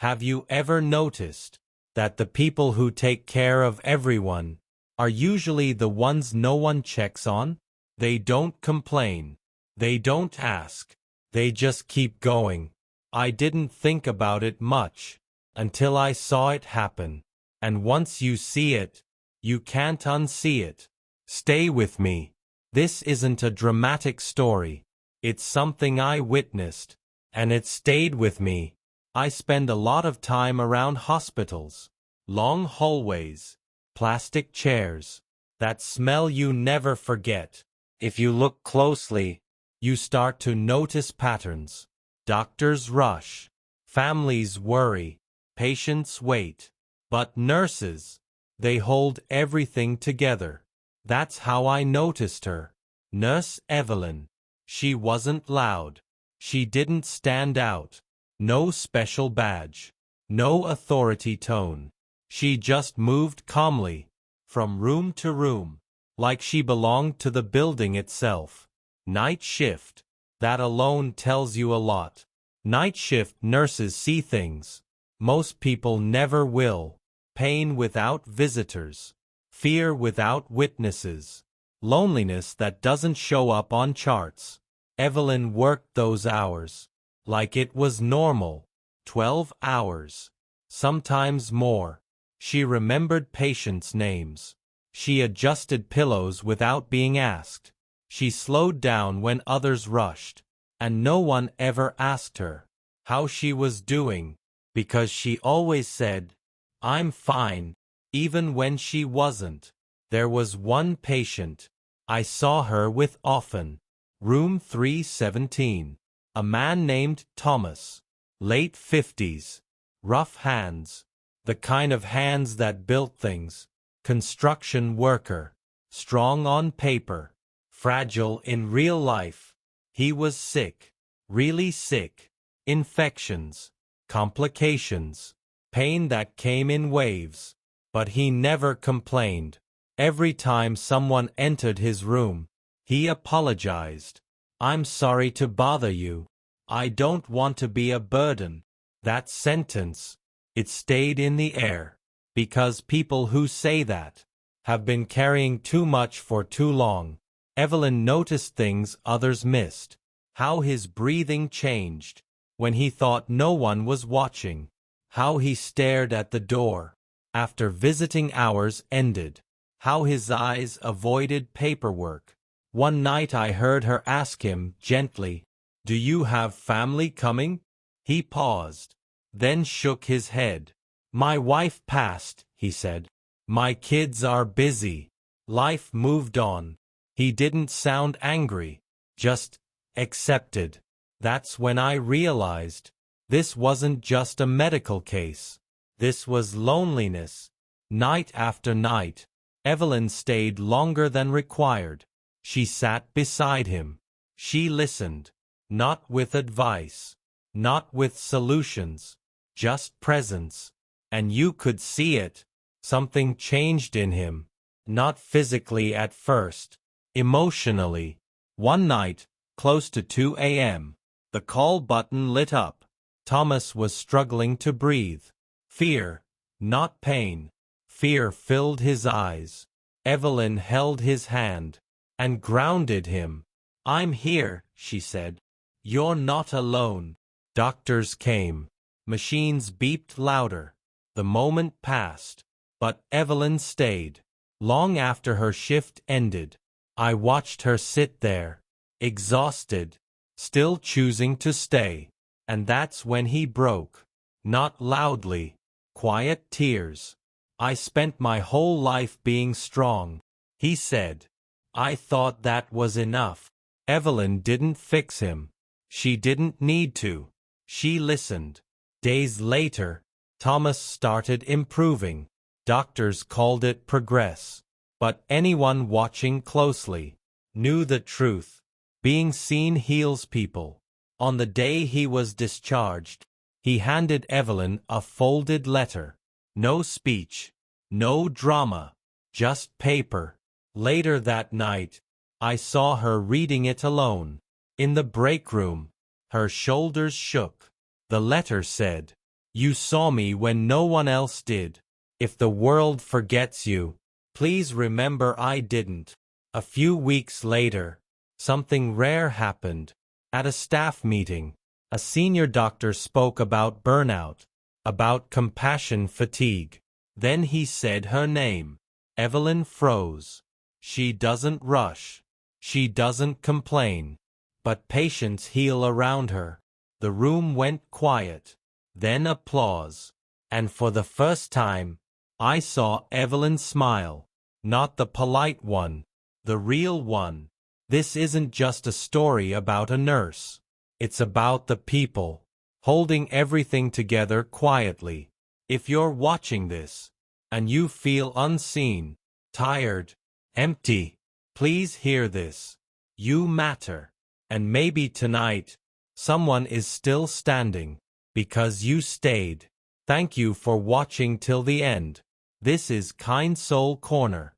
Have you ever noticed that the people who take care of everyone are usually the ones no one checks on? They don't complain. They don't ask. They just keep going. I didn't think about it much until I saw it happen. And once you see it, you can't unsee it. Stay with me. This isn't a dramatic story. It's something I witnessed, and it stayed with me. I spend a lot of time around hospitals, long hallways, plastic chairs, that smell you never forget. If you look closely, you start to notice patterns. Doctors rush, families worry, patients wait. But nurses, they hold everything together. That's how I noticed her. Nurse Evelyn. She wasn't loud. She didn't stand out. No special badge. No authority tone. She just moved calmly, from room to room, like she belonged to the building itself. Night shift. That alone tells you a lot. Night shift nurses see things most people never will. Pain without visitors. Fear without witnesses. Loneliness that doesn't show up on charts. Evelyn worked those hours like it was normal. 12 hours. Sometimes more. She remembered patients' names. She adjusted pillows without being asked. She slowed down when others rushed. And no one ever asked her how she was doing, because she always said, "I'm fine," even when she wasn't. There was one patient I saw her with often. Room 317. A man named Thomas. Late 50s. Rough hands. The kind of hands that built things. Construction worker. Strong on paper. Fragile in real life. He was sick. Really sick. Infections. Complications. Pain that came in waves. But he never complained. Every time someone entered his room, he apologized. "I'm sorry to bother you. I don't want to be a burden." That sentence, it stayed in the air. Because people who say that have been carrying too much for too long. Evelyn noticed things others missed. How his breathing changed when he thought no one was watching. How he stared at the door after visiting hours ended. How his eyes avoided paperwork. One night I heard her ask him gently, "Do you have family coming?" He paused, then shook his head. "My wife passed," he said. "My kids are busy." Life moved on. He didn't sound angry, just accepted. That's when I realized this wasn't just a medical case. This was loneliness. Night after night, Evelyn stayed longer than required. She sat beside him. She listened. Not with advice. Not with solutions. Just presence. And you could see it. Something changed in him. Not physically at first. Emotionally. One night, close to 2 a.m., the call button lit up. Thomas was struggling to breathe. Fear, not pain. Fear filled his eyes. Evelyn held his hand and grounded him. "I'm here," she said. "You're not alone." Doctors came. Machines beeped louder. The moment passed. But Evelyn stayed. Long after her shift ended, I watched her sit there, exhausted, still choosing to stay. And that's when he broke. Not loudly. Quiet tears. "I spent my whole life being strong," he said. "I thought that was enough." Evelyn didn't fix him. She didn't need to. She listened. Days later, Thomas started improving. Doctors called it progress. But anyone watching closely knew the truth. Being seen heals people. On the day he was discharged, he handed Evelyn a folded letter. No speech. No drama. Just paper. Later that night, I saw her reading it alone. In the break room. Her shoulders shook. The letter said, You saw me when no one else did. If the world forgets you, please remember I didn't. A few weeks later, something rare happened. At a staff meeting, a senior doctor spoke about burnout, about compassion fatigue. Then he said her name. Evelyn froze. She doesn't rush. She doesn't complain. But patients heal around her. The room went quiet. Then applause. And for the first time, I saw Evelyn smile. Not the polite one, the real one. This isn't just a story about a nurse. It's about the people, holding everything together quietly. If you're watching this, and you feel unseen, tired, empty, please hear this. You matter. And maybe tonight, someone is still standing, because you stayed. Thank you for watching till the end. This is Kind Soul Corner.